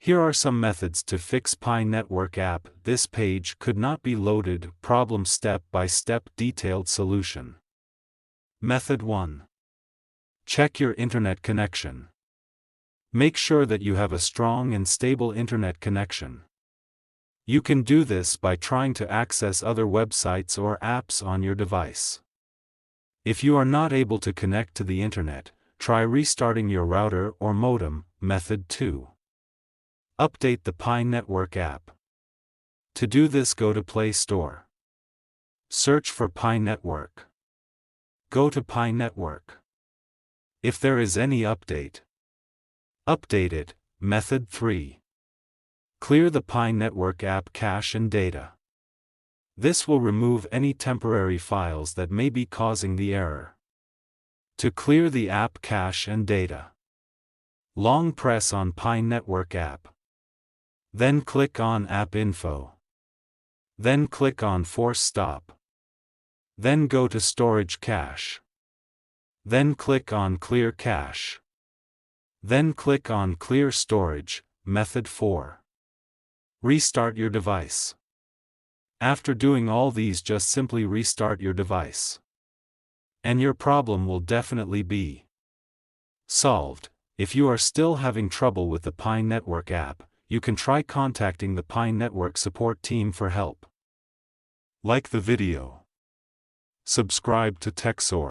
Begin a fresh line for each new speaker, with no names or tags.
Here are some methods to fix Pi Network app. This page could not be loaded. Problem step-by-step detailed solution. Method 1. Check your internet connection. Make sure that you have a strong and stable internet connection. You can do this by trying to access other websites or apps on your device. If you are not able to connect to the internet, try restarting your router or modem. Method 2. Update the Pi Network app. To do this, go to Play Store. Search for Pi Network. Go to Pi Network. If there is any update, update it. Method 3. Clear the Pi Network app cache and data. This will remove any temporary files that may be causing the error. To clear the app cache and data, long press on Pi Network app. Then click on App Info. Then click on Force Stop. Then go to Storage Cache. Then click on Clear Cache. Then click on Clear Storage. Method 4. Restart your device. After doing all these, just simply restart your device, and your problem will definitely be solved. If you are still having trouble with the Pi Network app, you can try contacting the Pi Network support team for help. Like the video. Subscribe to TechSource.